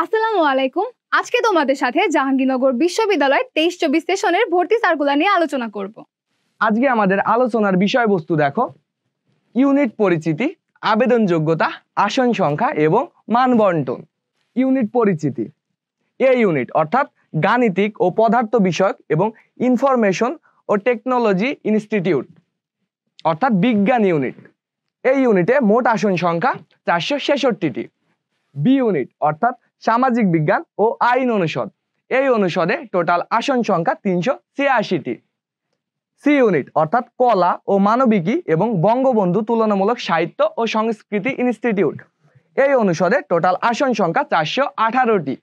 আসসালামু আলাইকুম। আজকে তোমাদের সাথে জাহাঙ্গীরনগর বিশ্ববিদ্যালয় 23-24 সেশনের ভর্তি সার্কুলার নিয়ে আলোচনা করব। আজকে আমাদের আলোচনার বিষয়বস্তু দেখো, ইউনিট পরিচিতি, আবেদন যোগ্যতা, আসন সংখ্যা এবং মান বন্টন। ইউনিট পরিচিতি। এ ইউনিট অর্থাৎ গাণিতিক ও পদার্থ বিষয়ক এবং ইনফরমেশন ও টেকনোলজি ইনস্টিটিউট অর্থাৎ বিজ্ঞান ইউনিট। এই ইউনিটে মোট আসন সংখ্যা 466টি। বি ইউনিট অর্থাৎ সামাজিক বিজ্ঞান ও আইন অনুষদ। এই অনুষদে টোটাল আসন সংখ্যা 386টি। সি ইউনিট অর্থাৎ কলা ও মানবিকী এবং বঙ্গবন্ধু তুলনামূলক সাহিত্য ও সংস্কৃতি ইনস্টিটিউট। এই অনুষদে টোটাল আসন সংখ্যা 418টি।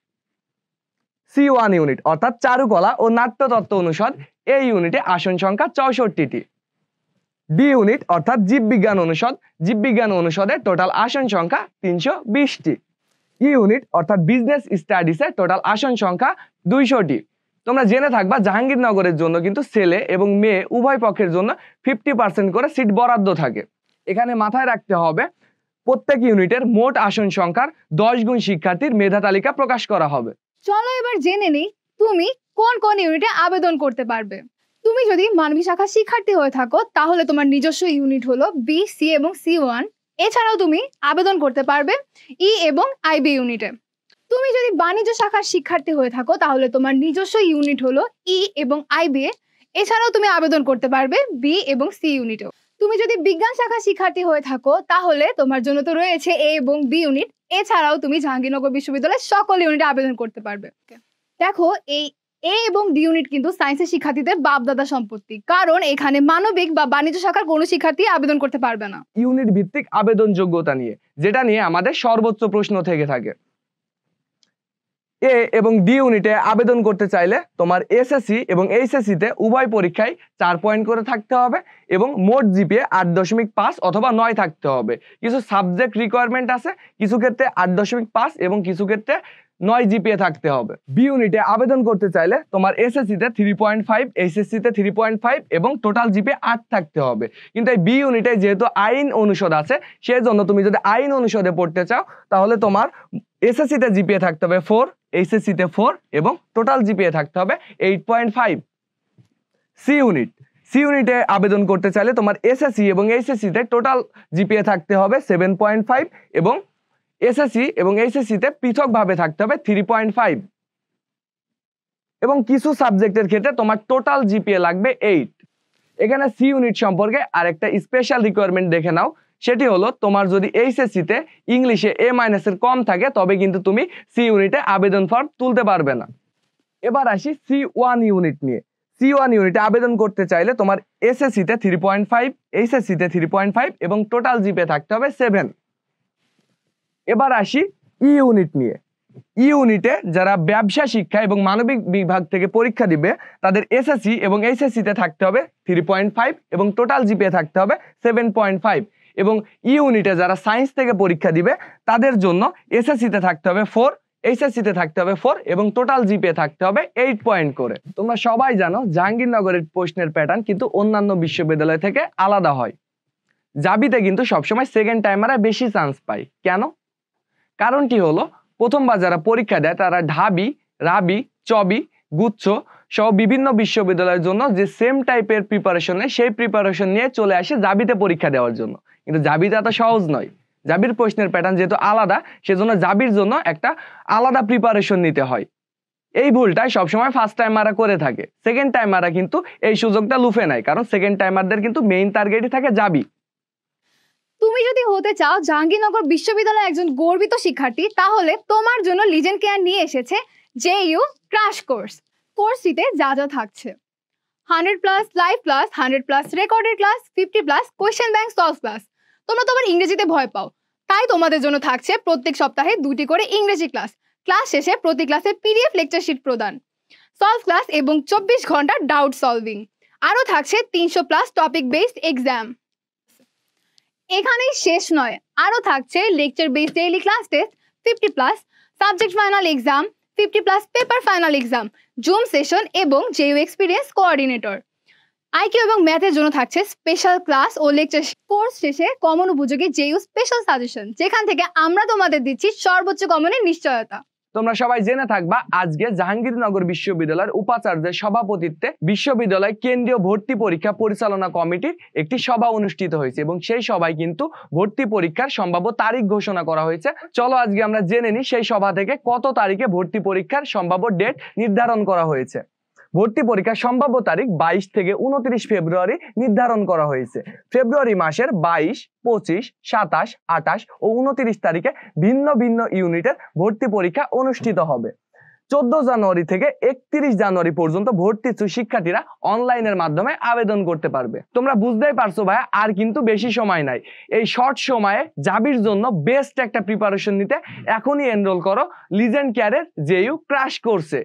সি ওয়ান ইউনিট অর্থাৎ চারুকলা ও নাট্যতত্ত্ব অনুষদ। এই ইউনিটে আসন সংখ্যা 64টি। ডি ইউনিট অর্থাৎ জীববিজ্ঞান অনুষদ। জীববিজ্ঞান অনুষদে টোটাল আসন সংখ্যা 320টি। ই ইউনিট অর্থাৎ বিজনেস স্টাডিজে টোটাল আসন সংখ্যা 200টি। তোমরা জেনে থাকবা জাহাঙ্গীরনগরের জন্য কিন্তু ছেলে এবং মেয়ে উভয় পক্ষের জন্য 50% করে সিট বরাদ্দ থাকে। এখানে মাথায় রাখতে হবে প্রত্যেক ইউনিটের মোট আসন সংখ্যার 10 গুণ শিক্ষার্থীর মেধা তালিকা প্রকাশ করা হবে। চলো এবার জেনে নিই তুমি কোন কোন ইউনিটে আবেদন করতে পারবে। তুমি যদি মানবিক শাখার শিক্ষার্থী হয়ে থাকো তাহলে তোমার নিজস্ব ইউনিট হলো বি, সি এবং C1। এছাড়াও তুমি আবেদন করতে পারবে ই এবং আইবি ইউনিটে। তুমি যদি বাণিজ্য শাখার শিক্ষার্থী হয়ে থাকো তাহলে তোমার নিজস্ব ইউনিট হলো ই এবং আইবি। এছাড়াও তুমি আবেদন করতে পারবে বি এবং সি ইউনিটেও। তুমি যদি বিজ্ঞান শাখার শিক্ষার্থী হয়ে থাকো তাহলে তোমার জন্য তো রয়েছে এ এবং বি ইউনিট। এছাড়াও তুমি জাহাঙ্গীরনগর বিশ্ববিদ্যালয়ের সকল ইউনিটে আবেদন করতে পারবে। দেখো, এই এ এবং ডি ইউনিট কিন্তু সায়েন্সের শিক্ষার্থীদের বাপদাদা সম্পত্তি, কারণ এখানে মানবিক বা বাণিজ্য শাখার কোনো শিক্ষার্থী আবেদন করতে পারবে না। ইউনিট ভিত্তিক আবেদন যোগ্যতা নিয়ে, যেটা নিয়ে আমাদের সর্বোচ্চ প্রশ্ন থেকে থাকে। এ এবং ডি ইউনিটে আবেদন করতে চাইলে তোমার এসএসসি এবং এইচএসসি তে উভয় পরীক্ষায় 4 পয়েন্ট করে থাকতে হবে এবং মোট জিপিএ 8.5 অথবা 9 থাকতে হবে। কিছু সাবজেক্ট রিকোয়ারমেন্ট আছে, কিছু ক্ষেত্রে 8.5 এবং কিছু ক্ষেত্রে 9 জিপিএ থাকতে হবে। বি ইউনিটে আবেদন করতে চাইলে তোমার এসএসসি তে 3.5, এইচএসসি তে 3.5 এবং টোটাল জিপিএ 8 থাকতে হবে। কিন্তু এই বি ইউনিটে যেহেতু আইন অনুষদ আছে, সেই জন্য তুমি যদি আইন অনুষদে পড়তে চাও তাহলে তোমার এসএসসি তে জিপিএ থাকতে হবে 4, এইচএসসি তে 4 এবং টোটাল জিপিএ থাকতে হবে 8.5। C unit. সি ইউনিটে আবেদন করতে চাইলে তোমার এসএসসি এবং এইচএসসি তে টোটাল জিপিএ থাকতে হবে 7.5 এবং এসএসসি এবং এইচএসসি তে পৃথকভাবে থাকতে হবে 3.5 এবং কিছু সাবজেক্টের ক্ষেত্রে তোমার টোটাল জিপিএ লাগবে 8। এখানে সি ইউনিট সম্পর্কে আরেকটা স্পেশাল রিকোয়ারমেন্ট দেখে নাও, সেটি হলো তোমার যদি এইচএসসি তে ইংলিশে A- এর কম থাকে তবে কিন্তু তুমি সি ইউনিটে আবেদন ফর্ম তুলতে পারবে না। এবার আসি C1 ইউনিট নিয়ে। C1 ইউনিটে আবেদন করতে চাইলে তোমার এসএসসি তে 3.5, এইচএসসি তে 3.5 এবং টোটাল জিপিএ থাকতে হবে 7। এবার আসি ই ইউনিট নিয়ে। ই ইউনিটে যারা ব্যবসা শিক্ষা এবং মানবিক বিভাগ থেকে পরীক্ষা দিবে তাদের এসএসসি এবং এইচএসসি তে থাকতে হবে 3.5 এবং টোটাল জিপিএ থাকতে হবে 7.5 এবং ই ইউনিটে যারা সায়েন্স থেকে পরীক্ষা দিবে তাদের জন্য এসএসসি তে থাকতে হবে 4, এইচএসসি তে থাকতে হবে 4 এবং টোটাল জিপিএ থাকতে হবে 8 পয়েন্ট করে। তোমরা সবাই জানো জাহাঙ্গীরনগরের প্রশ্নের প্যাটার্ন কিন্তু অন্যান্য বিশ্ববিদ্যালয় থেকে আলাদা হয়। জাবিতে কিন্তু সবসময় সেকেন্ড টাইমারে বেশি চান্স পায়। কেন? কারণটি হলো প্রথমবার যারা পরীক্ষা দেয় তারা ঢাবি, রাবি, চবি, গুচ্ছ সহ বিভিন্ন বিশ্ববিদ্যালয়ের জন্য যে সেম টাইপের প্রিপারেশন নেয় সেই প্রিপারেশন নিয়ে চলে আসে জাবিতে পরীক্ষা দেওয়ার জন্য। কিন্তু জাবিতে এত সহজ নয়। জাবির প্রশ্নের প্যাটার্ন যেহেতু আলাদা, সেজন্য জাবির জন্য একটা আলাদা প্রিপারেশন নিতে হয়। এই ভুলটাই সবসময় ফার্স্ট টাইমাররা করে থাকে। সেকেন্ড টাইমাররা কিন্তু এই সুযোগটা লুফে নেয়, কারণ সেকেন্ড টাইমারদের কিন্তু মেইন টার্গেটই থাকে জাবি। তুমি যদি হতে চাও জাহাঙ্গীরনগর বিশ্ববিদ্যালয়ের একজন গর্বিত শিক্ষার্থী তাহলে তোমার জন্য লিজেন্ড কেয়ার নিয়ে এসেছে JU ক্র্যাশ কোর্স। কোর্সটিতে যা যা থাকছে: 100+ live class, 100+ recorded class, 50+ question bank solve class. তোমরা তো আবার ইংরেজিতে ভয় পাও, তাই তোমাদের জন্য থাকছে প্রত্যেক সপ্তাহে 2টি করে ইংরেজি ক্লাস। ক্লাস শেষে প্রতি ক্লাসে PDF লেকচার শিট প্রদান, সলভ ক্লাস এবং 24 ঘন্টা ডাউট সলভিং। আরও থাকছে 300+ টপিক বেসড এক্সাম। এখানেই শেষ নয়, আরও থাকছে lecture based daily class test, 50+ subject final exam, 50+ paper final exam, zoom session এবং JU এক্সপিরিয়েন্স কোঅর্ডিনেটর। আইকিউ এবং ম্যাথের জন্য থাকছে স্পেশাল ক্লাস ও লেকচার। কোর্স শেষে কমন উপযোগী JU স্পেশাল সাজেশন, যেখান থেকে আমরা তোমাদের দিচ্ছি সর্বোচ্চ কমনের নিশ্চয়তা। তোমরা সবাই জেনে থাকবা আজকে জাহাঙ্গীরনগর বিশ্ববিদ্যালয়ের উপাচার্যের সভাপতিত্বে বিশ্ববিদ্যালয় কেন্দ্রীয় ভর্তি পরীক্ষা পরিচালনা কমিটির একটি সভা অনুষ্ঠিত হয়েছে এবং সেই সভায় কিন্তু ভর্তি পরীক্ষার সম্ভাব্য তারিখ ঘোষণা করা হয়েছে। চলো আজকে আমরা জেনে নিই সেই সভা থেকে কত তারিখে ভর্তি পরীক্ষার সম্ভাব্য ডেট নির্ধারণ করা হয়েছে। ভর্তি পরীক্ষার সম্ভাব্য তারিখ 22 থেকে 29 ফেব্রুয়ারি নির্ধারণ করা হয়েছে। ফেব্রুয়ারি মাসের 22, 25, 27, 28 ও 29 তারিখে ভিন্ন ভিন্ন ইউনিটের ভর্তি পরীক্ষা অনুষ্ঠিত হবে। 14 জানুয়ারি থেকে 31 জানুয়ারি পর্যন্ত ভর্তি শিক্ষার্থীরা অনলাইনের মাধ্যমে আবেদন করতে পারবে। তোমরা বুঝতেই পারছো ভাইয়া, আর কিন্তু বেশি সময় নাই। এই শর্ট সময়ে জাবির জন্য বেস্ট একটা প্রিপারেশন নিতে এখনই এনরোল করো লিজেন্ড কেয়ারের জেইউ ক্র্যাশ কোর্সে।